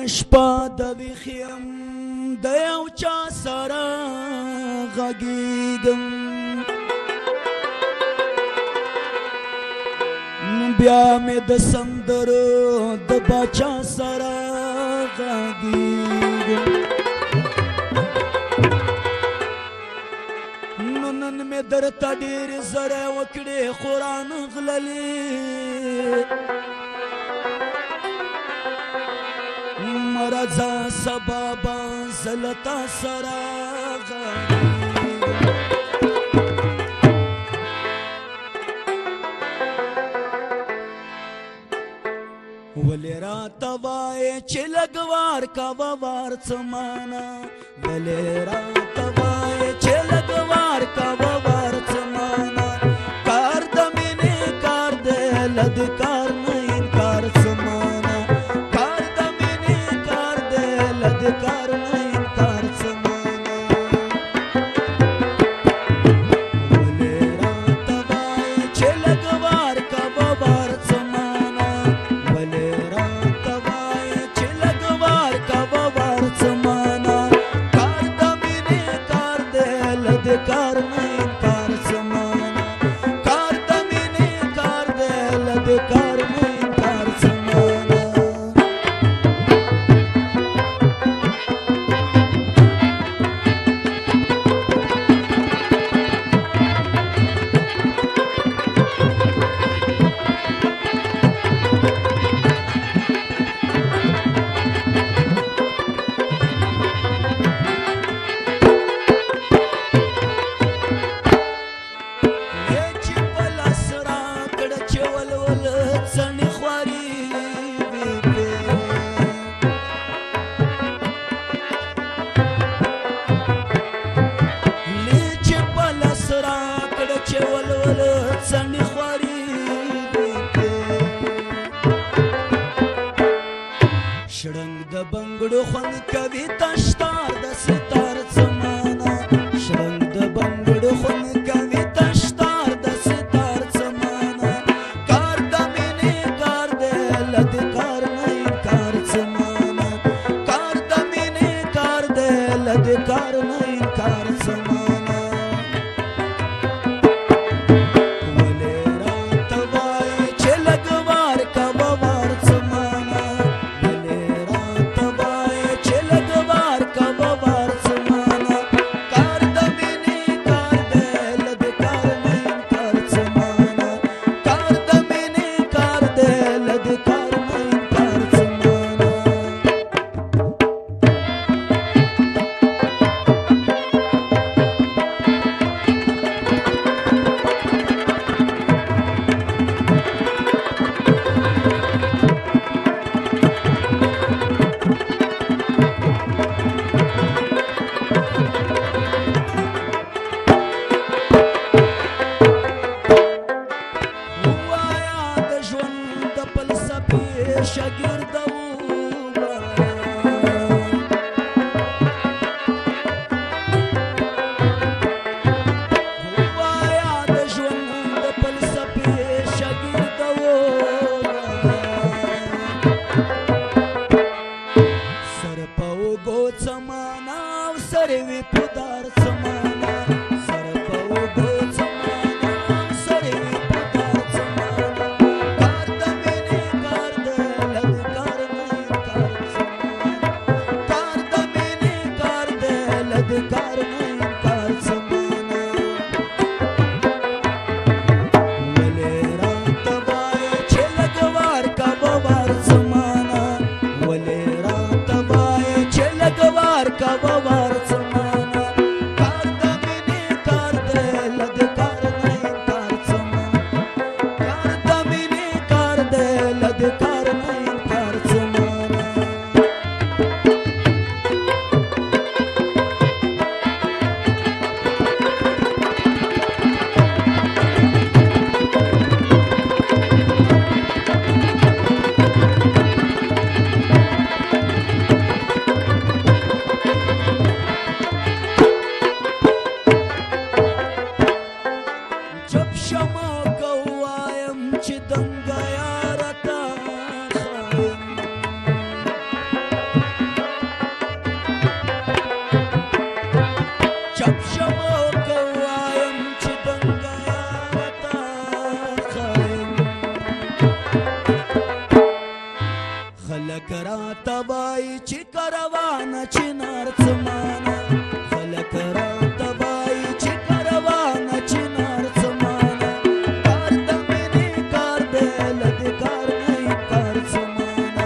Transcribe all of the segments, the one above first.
شپه د ویښیم د یو چا سره غږیږم بیا مې د سندرو د باچا سره غږیږم نو نن مې درته ډېرې زړې وکړې خو رانغللې مرزا سبا به زه له تا سره غږیږم ولې راته وایې چې لږ وار کوه وار څه مانا ولې راته وایې چې لږ وار کوه وار څه مانا کار د مینې کار دی له دې کار نه انکار څه مانا کار د مینې کار دی له دې کار نه انکار څه مانا ولې راته وایې چې لږ وار کوه وار څه مانا ولې راته وایې چې لږ وار کوه وار څه مانا کار د مینې کار دی له دې کار نه انکار څه مانا کار د مینې کار دی له دې کار نه انکار څه مانا چې په لاس راکړه چې ولول څڼې خواري چې په لاس راکړه چې ولول څڼې خواري شړنګ د بنګړو خوند کوي تشتار د ستار څه مانا شړنګ د بنګړو خوند کوي تشتار د ستار څه مانا کار د مینې کار دی له دې کار نه انکار څه مانا کار د مینې کار دی له دې کار نه انکار څه مانا ولې راته وایې چې لږ وار کوه وار څه مانا ولې راته وایې چې لږ وار کوه وار څه مانا کار د مینې کار دی له دې کار نه انکار څه مانا کار د مینې کار دی له دې کار نه انکار څه مانا ووایا د ژوند د فلسفې شاګرد ووایا د ژوند د فلسفې شاګرد سر په اوږو څه مانا او سر وي په دار څه مانا سر په اوږو څه مانا او سر وي په دار څه مانا کار د مینې کار دی له دې کار نه انکار څه مانا کار د مینې کار دی له دې کار نه انکار څه مانا ولې راته وایې چې لږ وار کوه وار څه مانا ولې راته وایې چې لږ وار کوه وار څه مانا کار د مینې کار دی له دې کار نه انکار څه مانا کار د مینې کار دی له دې کار نه انکار څه مانا جب شمع کووایم چې دنګ یاره تا خایم خلق راته وایي چې کاروانه چنار څه مانا خلق راته وایي چې کاروانه چنار څه مانا کار د مینې کار دی له دې کار نه انکار څه مانا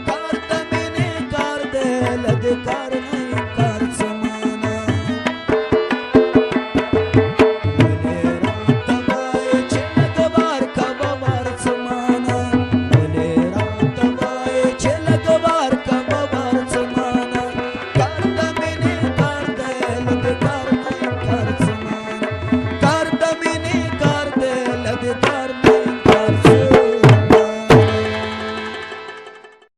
کار د مینې کار دی له دې کار نه انکار څه مانا ولې راته وایي چې لږ وار کوه وار څه مانا ولې راته وایي چې لږ وار کوه وار څه مانا کار د مینې کار دی له دې کار نه انکار څه مانا کار د مینې کار دی له دې کار